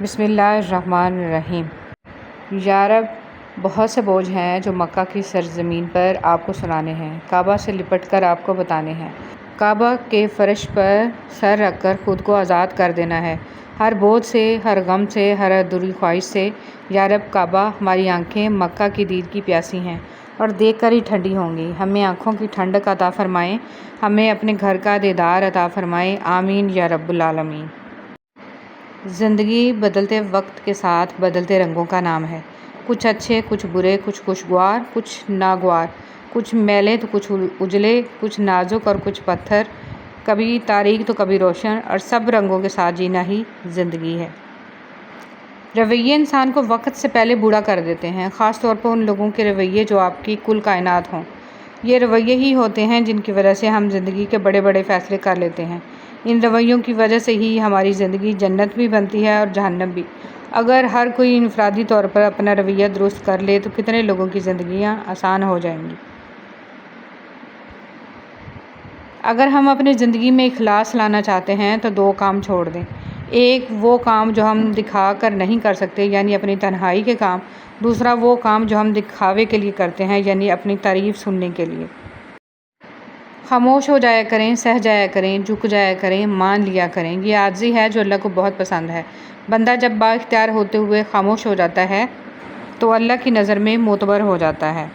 بسم اللہ الرحمن الرحیم۔ یا رب، بہت سے بوجھ ہیں جو مکہ کی سرزمین پر آپ کو سنانے ہیں، کعبہ سے لپٹ کر آپ کو بتانے ہیں۔ کعبہ کے فرش پر سر رکھ کر خود کو آزاد کر دینا ہے، ہر بوجھ سے، ہر غم سے، ہر ادھوری خواہش سے۔ یا رب کعبہ، ہماری آنکھیں مکہ کی دید کی پیاسی ہیں اور دیکھ کر ہی ٹھنڈی ہوں گی۔ ہمیں آنکھوں کی ٹھنڈک عطا فرمائیں، ہمیں اپنے گھر کا دیدار عطا فرمائیں، آمین یا رب العالمین۔ زندگی بدلتے وقت کے ساتھ بدلتے رنگوں کا نام ہے، کچھ اچھے، کچھ برے، کچھ خوشگوار، کچھ ناگوار، کچھ میلے تو کچھ اجلے، کچھ نازک اور کچھ پتھر، کبھی تاریک تو کبھی روشن، اور سب رنگوں کے ساتھ جینا ہی زندگی ہے۔ رویے انسان کو وقت سے پہلے بوڑھا کر دیتے ہیں، خاص طور پر ان لوگوں کے رویے جو آپ کی کل کائنات ہوں۔ یہ رویے ہی ہوتے ہیں جن کی وجہ سے ہم زندگی کے بڑے بڑے فیصلے کر لیتے ہیں۔ ان رویوں کی وجہ سے ہی ہماری زندگی جنت بھی بنتی ہے اور جہنم بھی۔ اگر ہر کوئی انفرادی طور پر اپنا رویہ درست کر لے تو کتنے لوگوں کی زندگیاں آسان ہو جائیں گی۔ اگر ہم اپنی زندگی میں اخلاص لانا چاہتے ہیں تو دو کام چھوڑ دیں۔ ایک وہ کام جو ہم دکھا کر نہیں کر سکتے، یعنی اپنی تنہائی کے کام۔ دوسرا وہ کام جو ہم دکھاوے کے لیے کرتے ہیں، یعنی اپنی تعریف سننے کے لیے۔ خاموش ہو جایا کریں، سہ جایا کریں، جھک جایا کریں، مان لیا کریں۔ یہ عاجزی ہے جو اللہ کو بہت پسند ہے۔ بندہ جب با اختیار ہوتے ہوئے خاموش ہو جاتا ہے تو اللہ کی نظر میں معتبر ہو جاتا ہے۔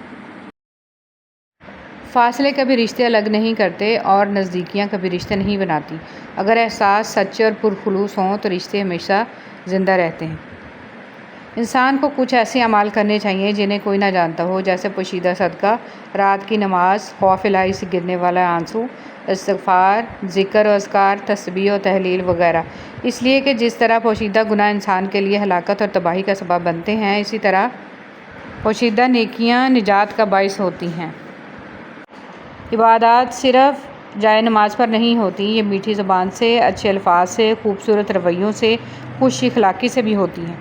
فاصلے کبھی رشتے الگ نہیں کرتے اور نزدیکیاں کبھی رشتے نہیں بناتی۔ اگر احساس سچے اور پرخلوص ہوں تو رشتے ہمیشہ زندہ رہتے ہیں۔ انسان کو کچھ ایسے اعمال کرنے چاہیے جنہیں کوئی نہ جانتا ہو، جیسے پوشیدہ صدقہ، رات کی نماز، خوف الہی سے گرنے والا آنسو، استغفار، ذکر و اذکار، تسبیح و تحلیل وغیرہ۔ اس لیے کہ جس طرح پوشیدہ گناہ انسان کے لیے ہلاکت اور تباہی کا سبب بنتے ہیں، اسی طرح پوشیدہ نیکیاں نجات کا باعث ہوتی ہیں۔ عبادات صرف جائے نماز پر نہیں ہوتی، یہ میٹھی زبان سے، اچھے الفاظ سے، خوبصورت رویوں سے، خوش اخلاقی سے بھی ہوتی ہیں۔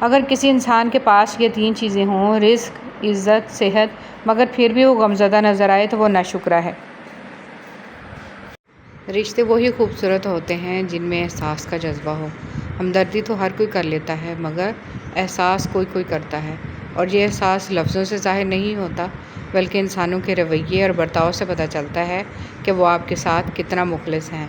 اگر کسی انسان کے پاس یہ تین چیزیں ہوں، رزق، عزت، صحت، مگر پھر بھی وہ غمزدہ نظر آئے تو وہ ناشکرا ہے۔ رشتے وہی خوبصورت ہوتے ہیں جن میں احساس کا جذبہ ہو۔ ہمدردی تو ہر کوئی کر لیتا ہے، مگر احساس کوئی کوئی کرتا ہے، اور یہ احساس لفظوں سے ظاہر نہیں ہوتا بلکہ انسانوں کے رویے اور برتاؤ سے پتہ چلتا ہے کہ وہ آپ کے ساتھ کتنا مخلص ہیں۔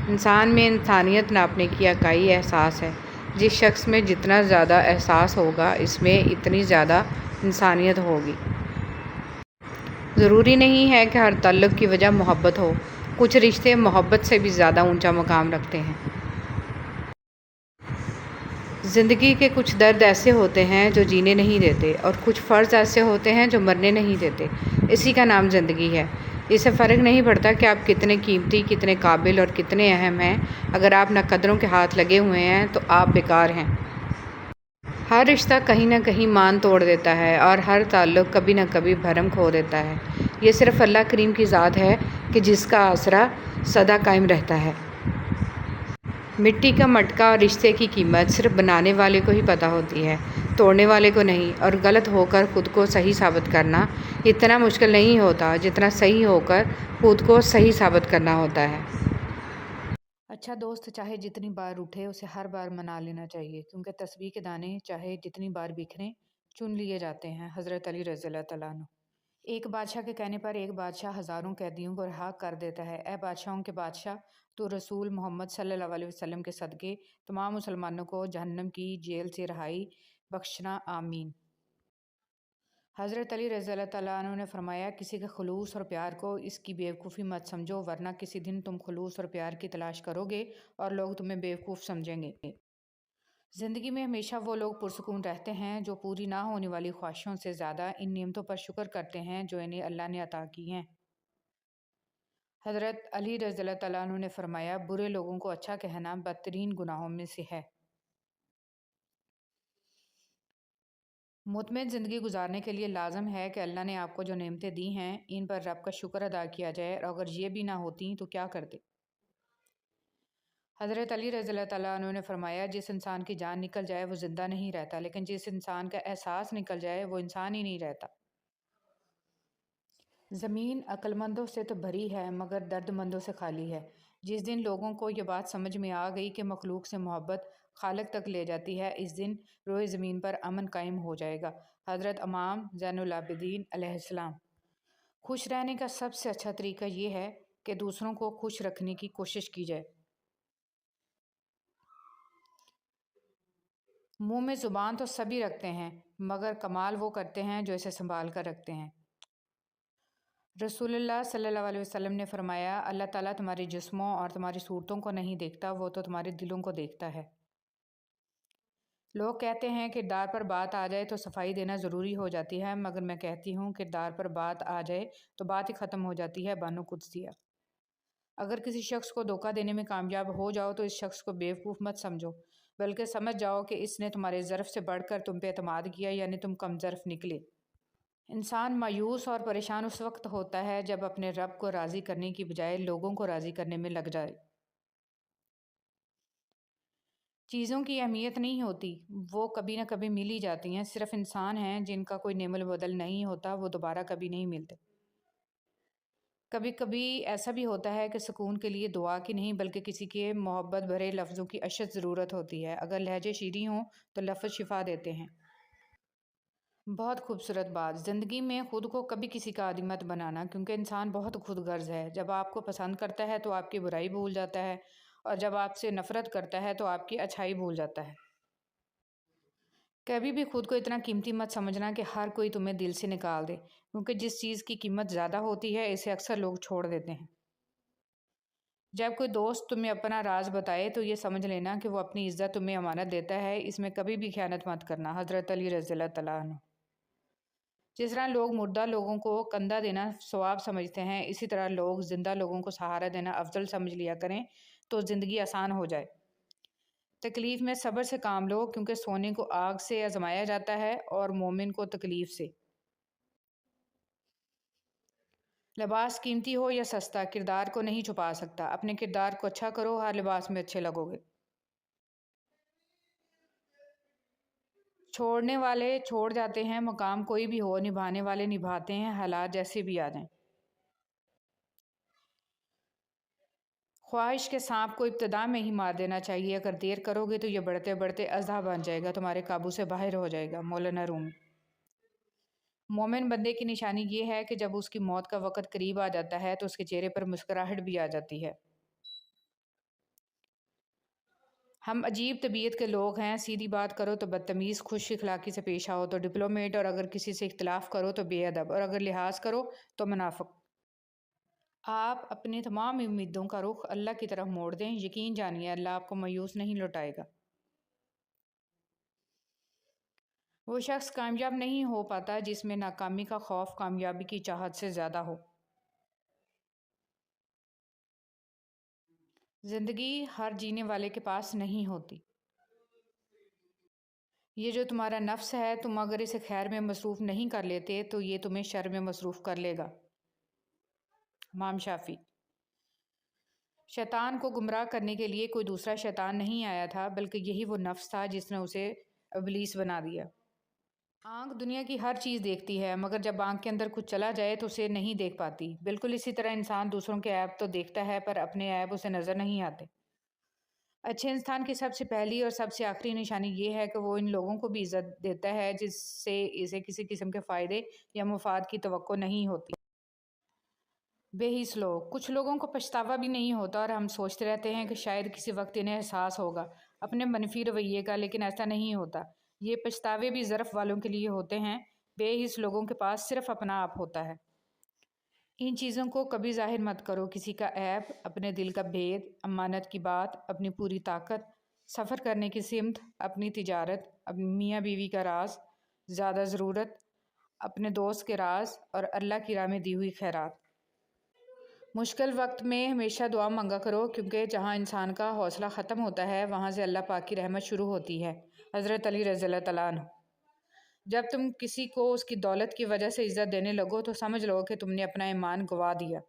انسان میں انسانیت ناپنے کی اکائی احساس ہے۔ جس شخص میں جتنا زیادہ احساس ہوگا، اس میں اتنی زیادہ انسانیت ہوگی۔ ضروری نہیں ہے کہ ہر تعلق کی وجہ محبت ہو، کچھ رشتے محبت سے بھی زیادہ اونچا مقام رکھتے ہیں۔ زندگی کے کچھ درد ایسے ہوتے ہیں جو جینے نہیں دیتے، اور کچھ فرض ایسے ہوتے ہیں جو مرنے نہیں دیتے۔ اسی کا نام زندگی ہے۔ اس سے فرق نہیں پڑتا کہ آپ کتنے قیمتی، کتنے قابل اور کتنے اہم ہیں۔ اگر آپ ناقدروں کے ہاتھ لگے ہوئے ہیں تو آپ بیکار ہیں۔ ہر رشتہ کہیں نہ کہیں مان توڑ دیتا ہے، اور ہر تعلق کبھی نہ کبھی بھرم کھو دیتا ہے۔ یہ صرف اللہ کریم کی ذات ہے کہ جس کا آسرا سدا قائم رہتا ہے۔ مٹی کا مٹکا اور رشتے کی قیمت صرف بنانے والے کو ہی پتہ ہوتی ہے، توڑنے والے کو نہیں۔ اور غلط ہو کر خود کو صحیح ثابت کرنا اتنا مشکل نہیں ہوتا جتنا صحیح ہو کر خود کو صحیح ثابت کرنا ہوتا ہے۔ اچھا دوست چاہے جتنی بار اٹھے، اسے ہر بار منا لینا چاہیے، کیونکہ تسبیح کے دانے چاہے جتنی بار بکھریں، چن لیے جاتے ہیں۔ حضرت علی رضی اللہ تعالیٰ عنہ۔ ایک بادشاہ کے کہنے پر ایک بادشاہ ہزاروں قیدیوں کو رہا کر دیتا ہے۔ اے بادشاہوں کے بادشاہ، تو رسول محمد صلی اللہ علیہ وسلم کے صدقے تمام مسلمانوں کو جہنم کی جیل سے رہائی بخشنا، آمین۔ حضرت علی رضی اللہ تعالیٰ عنہ نے فرمایا، کسی کے خلوص اور پیار کو اس کی بیوقوفی مت سمجھو، ورنہ کسی دن تم خلوص اور پیار کی تلاش کرو گے اور لوگ تمہیں بیوقوف سمجھیں گے۔ زندگی میں ہمیشہ وہ لوگ پرسکون رہتے ہیں جو پوری نہ ہونے والی خواہشوں سے زیادہ ان نعمتوں پر شکر کرتے ہیں جو انہیں اللہ نے عطا کی ہیں۔ حضرت علی رضی اللہ تعالیٰ عنہ نے فرمایا، برے لوگوں کو اچھا کہنا بدترین گناہوں میں سے ہے۔ مطمئن زندگی گزارنے کے لیے لازم ہے کہ اللہ نے آپ کو جو نعمتیں دی ہیں، ان پر رب کا شکر ادا کیا جائے، اور اگر یہ بھی نہ ہوتیں تو کیا کرتے۔ حضرت علی رضی اللہ تعالیٰ عنہ نے فرمایا، جس انسان کی جان نکل جائے وہ زندہ نہیں رہتا، لیکن جس انسان کا احساس نکل جائے وہ انسان ہی نہیں رہتا۔ زمین عقل مندوں سے تو بھری ہے مگر درد مندوں سے خالی ہے۔ جس دن لوگوں کو یہ بات سمجھ میں آ گئی کہ مخلوق سے محبت خالق تک لے جاتی ہے، اس دن روئے زمین پر امن قائم ہو جائے گا۔ حضرت امام زین العابدین علیہ السلام۔ خوش رہنے کا سب سے اچھا طریقہ یہ ہے کہ دوسروں کو خوش رکھنے کی کوشش کی جائے۔ منہ میں زبان تو سبھی رکھتے ہیں، مگر کمال وہ کرتے ہیں جو اسے سنبھال کر رکھتے ہیں۔ رسول اللہ صلی اللہ علیہ وسلم نے فرمایا، اللہ تعالیٰ تمہارے جسموں اور تمہاری صورتوں کو نہیں دیکھتا، وہ تو تمہارے دلوں کو دیکھتا ہے۔ لوگ کہتے ہیں کردار پر بات آ جائے تو صفائی دینا ضروری ہو جاتی ہے، مگر میں کہتی ہوں کردار پر بات آ جائے تو بات ہی ختم ہو جاتی ہے۔ بانو قدسیہ۔ اگر کسی شخص کو دھوکہ دینے میں کامیاب ہو جاؤ تو اس شخص کو بیوقوف مت سمجھو، بلکہ سمجھ جاؤ کہ اس نے تمہارے ظرف سے بڑھ کر تم پہ اعتماد کیا، یعنی تم کم ظرف نکلے۔ انسان مایوس اور پریشان اس وقت ہوتا ہے جب اپنے رب کو راضی کرنے کی بجائے لوگوں کو راضی کرنے میں لگ جائے۔ چیزوں کی اہمیت نہیں ہوتی، وہ کبھی نہ کبھی مل ہی جاتی ہیں۔ صرف انسان ہیں جن کا کوئی نعم البدل نہیں ہوتا، وہ دوبارہ کبھی نہیں ملتے۔ کبھی کبھی ایسا بھی ہوتا ہے کہ سکون کے لیے دعا کی نہیں بلکہ کسی کے محبت بھرے لفظوں کی اشد ضرورت ہوتی ہے۔ اگر لہجے شیریں ہوں تو لفظ شفا دیتے ہیں۔ بہت خوبصورت بات۔ زندگی میں خود کو کبھی کسی کا عادی مت بنانا، کیونکہ انسان بہت خود غرض ہے۔ جب آپ کو پسند کرتا ہے تو آپ کی برائی بھول جاتا ہے، اور جب آپ سے نفرت کرتا ہے تو آپ کی اچھائی بھول جاتا ہے۔ کبھی بھی خود کو اتنا قیمتی مت سمجھنا کہ ہر کوئی تمہیں دل سے نکال دے، کیونکہ جس چیز کی قیمت زیادہ ہوتی ہے اسے اکثر لوگ چھوڑ دیتے ہیں۔ جب کوئی دوست تمہیں اپنا راز بتائے تو یہ سمجھ لینا کہ وہ اپنی عزت تمہیں امانت دیتا ہے، اس میں کبھی بھی خیانت مت کرنا۔ حضرت علی رضی اللہ تعالیٰ عنہ۔ جس طرح لوگ مردہ لوگوں کو کندھا دینا ثواب سمجھتے ہیں، اسی طرح لوگ زندہ لوگوں کو سہارا دینا افضل سمجھ لیا کریں تو زندگی آسان ہو جائے۔ تکلیف میں صبر سے کام لو، کیونکہ سونے کو آگ سے آزمایا جاتا ہے اور مومن کو تکلیف سے۔ لباس قیمتی ہو یا سستا، کردار کو نہیں چھپا سکتا۔ اپنے کردار کو اچھا کرو، ہر لباس میں اچھے لگو گے۔ چھوڑنے والے چھوڑ جاتے ہیں، مقام کوئی بھی ہو، نبھانے والے نبھاتے ہیں، حالات جیسے بھی آ جائیں۔ خواہش کے سانپ کو ابتدا میں ہی مار دینا چاہیے، اگر دیر کرو گے تو یہ بڑھتے بڑھتے اژدہا بن جائے گا، تمہارے قابو سے باہر ہو جائے گا۔ مولانا رومی۔ مومن بندے کی نشانی یہ ہے کہ جب اس کی موت کا وقت قریب آ جاتا ہے تو اس کے چہرے پر مسکراہٹ بھی آ جاتی ہے۔ ہم عجیب طبیعت کے لوگ ہیں، سیدھی بات کرو تو بدتمیز، خوش اخلاقی سے پیش آؤ تو ڈپلومیٹ، اور اگر کسی سے اختلاف کرو تو بے ادب، اور اگر لحاظ کرو تو منافق۔ آپ اپنی تمام امیدوں کا رخ اللہ کی طرف موڑ دیں، یقین جانیے اللہ آپ کو مایوس نہیں لوٹائے گا۔ وہ شخص کامیاب نہیں ہو پاتا جس میں ناکامی کا خوف کامیابی کی چاہت سے زیادہ ہو۔ زندگی ہر جینے والے کے پاس نہیں ہوتی۔ یہ جو تمہارا نفس ہے، تم اگر اسے خیر میں مصروف نہیں کر لیتے تو یہ تمہیں شر میں مصروف کر لے گا۔ امام شافعی۔ شیطان کو گمراہ کرنے کے لیے کوئی دوسرا شیطان نہیں آیا تھا، بلکہ یہی وہ نفس تھا جس نے اسے ابلیس بنا دیا۔ آنکھ دنیا کی ہر چیز دیکھتی ہے، مگر جب آنکھ کے اندر کچھ چلا جائے تو اسے نہیں دیکھ پاتی۔ بالکل اسی طرح انسان دوسروں کے عیب تو دیکھتا ہے، پر اپنے عیب اسے نظر نہیں آتے۔ اچھے انسان کی سب سے پہلی اور سب سے آخری نشانی یہ ہے کہ وہ ان لوگوں کو بھی عزت دیتا ہے جس سے اسے کسی قسم کے فائدے یا مفاد کی توقع نہیں ہوتی۔ بے حس لوگ۔ کچھ لوگوں کو پچھتاوا بھی نہیں ہوتا اور ہم سوچتے رہتے ہیں کہ شاید کسی وقت انہیں احساس ہوگا اپنے منفی رویے کا، لیکن ایسا نہیں ہوتا۔ یہ پچھتاوے بھی ظرف والوں کے لیے ہوتے ہیں۔ بے حس لوگوں کے پاس صرف اپنا آپ ہوتا ہے۔ ان چیزوں کو کبھی ظاہر مت کرو، کسی کا عیب، اپنے دل کا بھید، امانت کی بات، اپنی پوری طاقت، سفر کرنے کی سمت، اپنی تجارت، اپنی میاں بیوی کا راز، زیادہ ضرورت، اپنے دوست کے راز، اور اللہ کی راہ میں دی ہوئی خیرات۔ مشکل وقت میں ہمیشہ دعا مانگا کرو، کیونکہ جہاں انسان کا حوصلہ ختم ہوتا ہے وہاں سے اللہ پاک کی رحمت شروع ہوتی ہے۔ حضرت علی رضی اللہ تعالیٰ عنہ۔ جب تم کسی کو اس کی دولت کی وجہ سے عزت دینے لگو تو سمجھ لو کہ تم نے اپنا ایمان گنوا دیا۔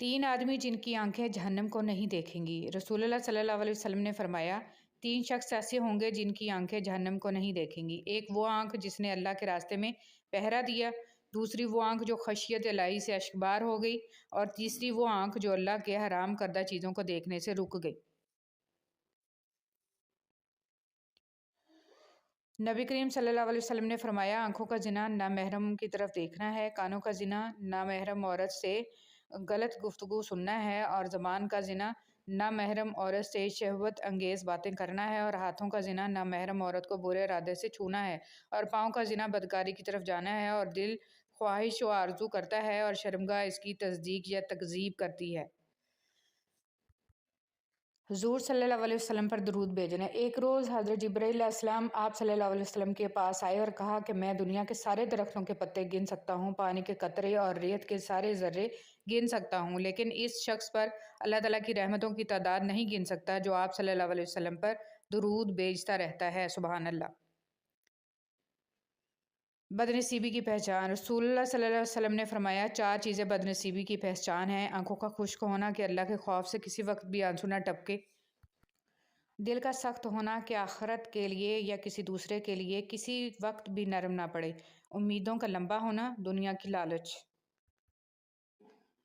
3 آدمی جن کی آنکھیں جہنم کو نہیں دیکھیں گی۔ رسول اللہ صلی اللہ علیہ وسلم نے فرمایا، 3 شخص ایسے ہوں گے جن کی آنکھیں جہنم کو نہیں دیکھیں گی۔ ایک وہ آنکھ جس نے اللہ کے راستے میں پہرا دیا، دوسری وہ آنکھ جو خشیت الہی سے اشکبار ہو گئی، اور تیسری وہ آنکھ جو اللہ کے حرام کردہ چیزوں کو دیکھنے سے رک گئی۔ نبی کریم صلی اللہ علیہ وسلم نے فرمایا، آنکھوں کا زنا نامحرم کی طرف دیکھنا ہے، کانوں کا زنا نامحرم عورت سے غلط گفتگو سننا ہے، اور زبان کا زنا نامحرم عورت سے شہوت انگیز باتیں کرنا ہے، اور ہاتھوں کا زنا نامحرم عورت کو برے ارادے سے چھونا ہے، اور پاؤں کا زنا بدکاری کی طرف جانا ہے، اور دل خواہش و آرزو کرتا ہے، اور شرمگاہ اس کی تصدیق یا تکذیب کرتی ہے۔ حضور صلی اللہ علیہ وسلم پر درود بھیجنا۔ ایک روز حضرت جبرائیل علیہ السلام آپ صلی اللہ علیہ وسلم کے پاس آئے اور کہا کہ میں دنیا کے سارے درختوں کے پتے گن سکتا ہوں، پانی کے قطرے اور ریت کے سارے ذرے گن سکتا ہوں، لیکن اس شخص پر اللہ تعالیٰ کی رحمتوں کی تعداد نہیں گن سکتا جو آپ صلی اللہ علیہ وسلم پر درود بھیجتا رہتا ہے۔ سبحان اللہ۔ بدنصیبی کی پہچان۔ رسول اللہ صلی اللہ علیہ وسلم نے فرمایا، 4 چیزیں بدنصیبی کی پہچان ہیں: آنکھوں کا خشک ہونا کہ اللہ کے خوف سے کسی وقت بھی آنسو نہ ٹپکے، دل کا سخت ہونا کہ آخرت کے لیے یا کسی دوسرے کے لیے کسی وقت بھی نرم نہ پڑے، امیدوں کا لمبا ہونا، دنیا کی لالچ۔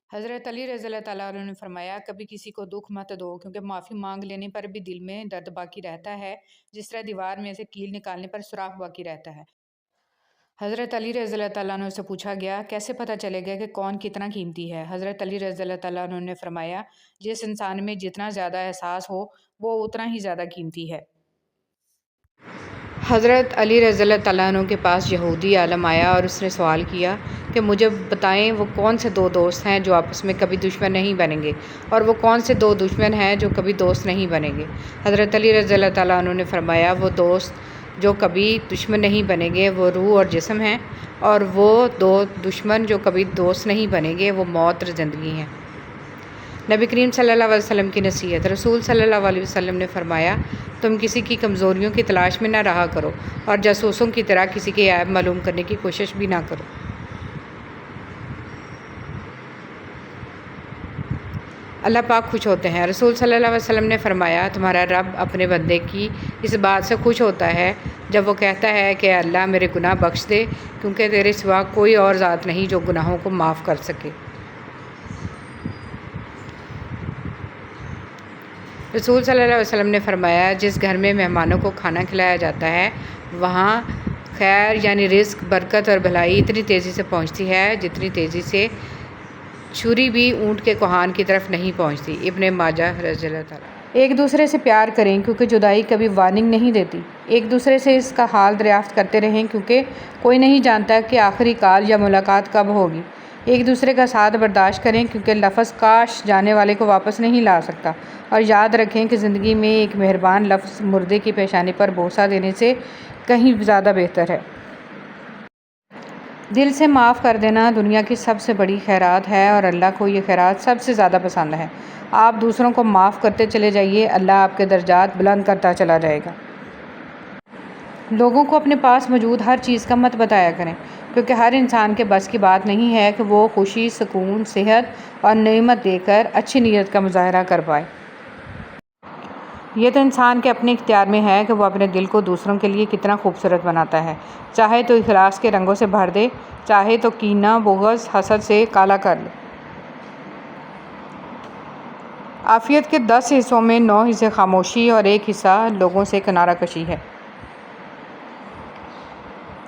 حضرت علی رضی اللہ تعالیٰ عنہ نے فرمایا، کبھی کسی کو دکھ مت دو، کیونکہ معافی مانگ لینے پر بھی دل میں درد باقی رہتا ہے، جس طرح دیوار میں سے کیل نکالنے پر سوراخ باقی رہتا ہے۔ حضرت علی رضی اللہ تعالیٰ عنہ سے پوچھا گیا، کیسے پتہ چلے گا کہ کون کتنا قیمتی ہے؟ حضرت علی رضی اللہ تعالیٰ عنہ نے فرمایا، جس انسان میں جتنا زیادہ احساس ہو وہ اتنا ہی زیادہ قیمتی ہے۔ حضرت علی رضی اللہ تعالیٰ عنہ کے پاس یہودی عالم آیا اور اس نے سوال کیا کہ مجھے بتائیں وہ کون سے 2 دوست ہیں جو آپس میں کبھی دشمن نہیں بنیں گے، اور وہ کون سے 2 دشمن ہیں جو کبھی دوست نہیں بنیں گے؟ حضرت علی رضی اللہ تعالیٰ عنہ نے فرمایا، وہ دوست جو کبھی دشمن نہیں بنیں گے وہ روح اور جسم ہیں، اور وہ 2 دشمن جو کبھی دوست نہیں بنیں گے وہ موت اور زندگی ہیں۔ نبی کریم صلی اللہ علیہ وسلم کی نصیحت۔ رسول صلی اللہ علیہ وسلم نے فرمایا، تم کسی کی کمزوریوں کی تلاش میں نہ رہا کرو، اور جاسوسوں کی طرح کسی کے عیب معلوم کرنے کی کوشش بھی نہ کرو۔ اللہ پاک خوش ہوتے ہیں۔ رسول صلی اللہ علیہ وسلم نے فرمایا، تمہارا رب اپنے بندے کی اس بات سے خوش ہوتا ہے جب وہ کہتا ہے کہ اللہ میرے گناہ بخش دے، کیونکہ تیرے سوا کوئی اور ذات نہیں جو گناہوں کو معاف کر سکے۔ رسول صلی اللہ علیہ وسلم نے فرمایا، جس گھر میں مہمانوں کو کھانا کھلایا جاتا ہے وہاں خیر یعنی رزق، برکت اور بھلائی اتنی تیزی سے پہنچتی ہے جتنی تیزی سے چھری بھی اونٹ کے کوہان کی طرف نہیں پہنچتی۔ ابن ماجہ رضی اللہ تعالیٰ۔ ایک دوسرے سے پیار کریں کیونکہ جدائی کبھی وارننگ نہیں دیتی۔ ایک دوسرے سے اس کا حال دریافت کرتے رہیں کیونکہ کوئی نہیں جانتا کہ آخری کال یا ملاقات کب ہوگی۔ ایک دوسرے کا ساتھ برداشت کریں کیونکہ لفظ کاش جانے والے کو واپس نہیں لا سکتا، اور یاد رکھیں کہ زندگی میں ایک مہربان لفظ مردے کی پیشانی پر بوسہ دینے سے کہیں زیادہ بہتر ہے۔ دل سے معاف کر دینا دنیا کی سب سے بڑی خیرات ہے، اور اللہ کو یہ خیرات سب سے زیادہ پسند ہے۔ آپ دوسروں کو معاف کرتے چلے جائیے، اللہ آپ کے درجات بلند کرتا چلا جائے گا۔ لوگوں کو اپنے پاس موجود ہر چیز کا مت بتایا کریں، کیونکہ ہر انسان کے بس کی بات نہیں ہے کہ وہ خوشی، سکون، صحت اور نعمت دے کر اچھی نیت کا مظاہرہ کر پائے۔ یہ تو انسان کے اپنے اختیار میں ہے کہ وہ اپنے دل کو دوسروں کے لیے کتنا خوبصورت بناتا ہے، چاہے تو اخلاص کے رنگوں سے بھر دے، چاہے تو کینہ، بغض، حسد سے کالا کر لے۔ عافیت کے 10 حصوں میں 9 حصے خاموشی اور 1 حصہ لوگوں سے کنارہ کشی ہے۔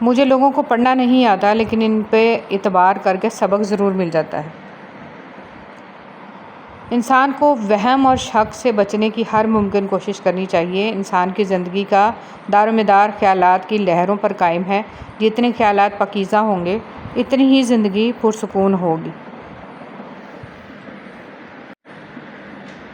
مجھے لوگوں کو پڑھنا نہیں آتا، لیکن ان پہ اعتبار کر کے سبق ضرور مل جاتا ہے۔ انسان کو وہم اور شک سے بچنے کی ہر ممکن کوشش کرنی چاہیے۔ انسان کی زندگی کا دار و مدار خیالات کی لہروں پر قائم ہے۔ جتنے خیالات پاکیزہ ہوں گے اتنی ہی زندگی پرسکون ہوگی۔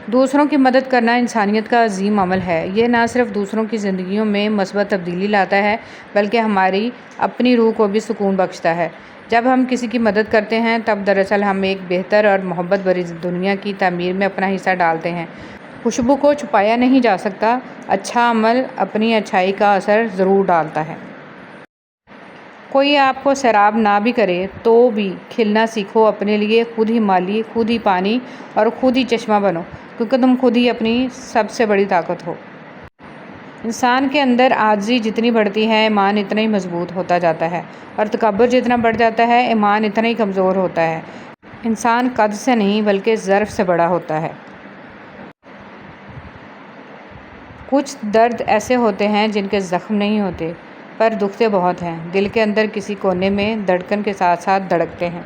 دوسروں کی مدد کرنا انسانیت کا عظیم عمل ہے۔ یہ نہ صرف دوسروں کی زندگیوں میں مثبت تبدیلی لاتا ہے بلکہ ہماری اپنی روح کو بھی سکون بخشتا ہے۔ جب ہم کسی کی مدد کرتے ہیں تب دراصل ہم ایک بہتر اور محبت بھری دنیا کی تعمیر میں اپنا حصہ ڈالتے ہیں۔ خوشبو کو چھپایا نہیں جا سکتا، اچھا عمل اپنی اچھائی کا اثر ضرور ڈالتا ہے۔ کوئی آپ کو سیراب نہ بھی کرے تو بھی کھلنا سیکھو، اپنے لیے خود ہی مالی، خود ہی پانی اور خود ہی چشمہ بنو، کیونکہ تم خود ہی اپنی سب سے بڑی طاقت ہو۔ انسان کے اندر عاجزی جتنی بڑھتی ہے ایمان اتنا ہی مضبوط ہوتا جاتا ہے، اور تکبر جتنا بڑھ جاتا ہے ایمان اتنا ہی کمزور ہوتا ہے۔ انسان قد سے نہیں بلکہ ظرف سے بڑا ہوتا ہے۔ کچھ درد ایسے ہوتے ہیں جن کے زخم نہیں ہوتے، پر دکھتے بہت ہیں، دل کے اندر کسی کونے میں دھڑکن کے ساتھ ساتھ دھڑکتے ہیں۔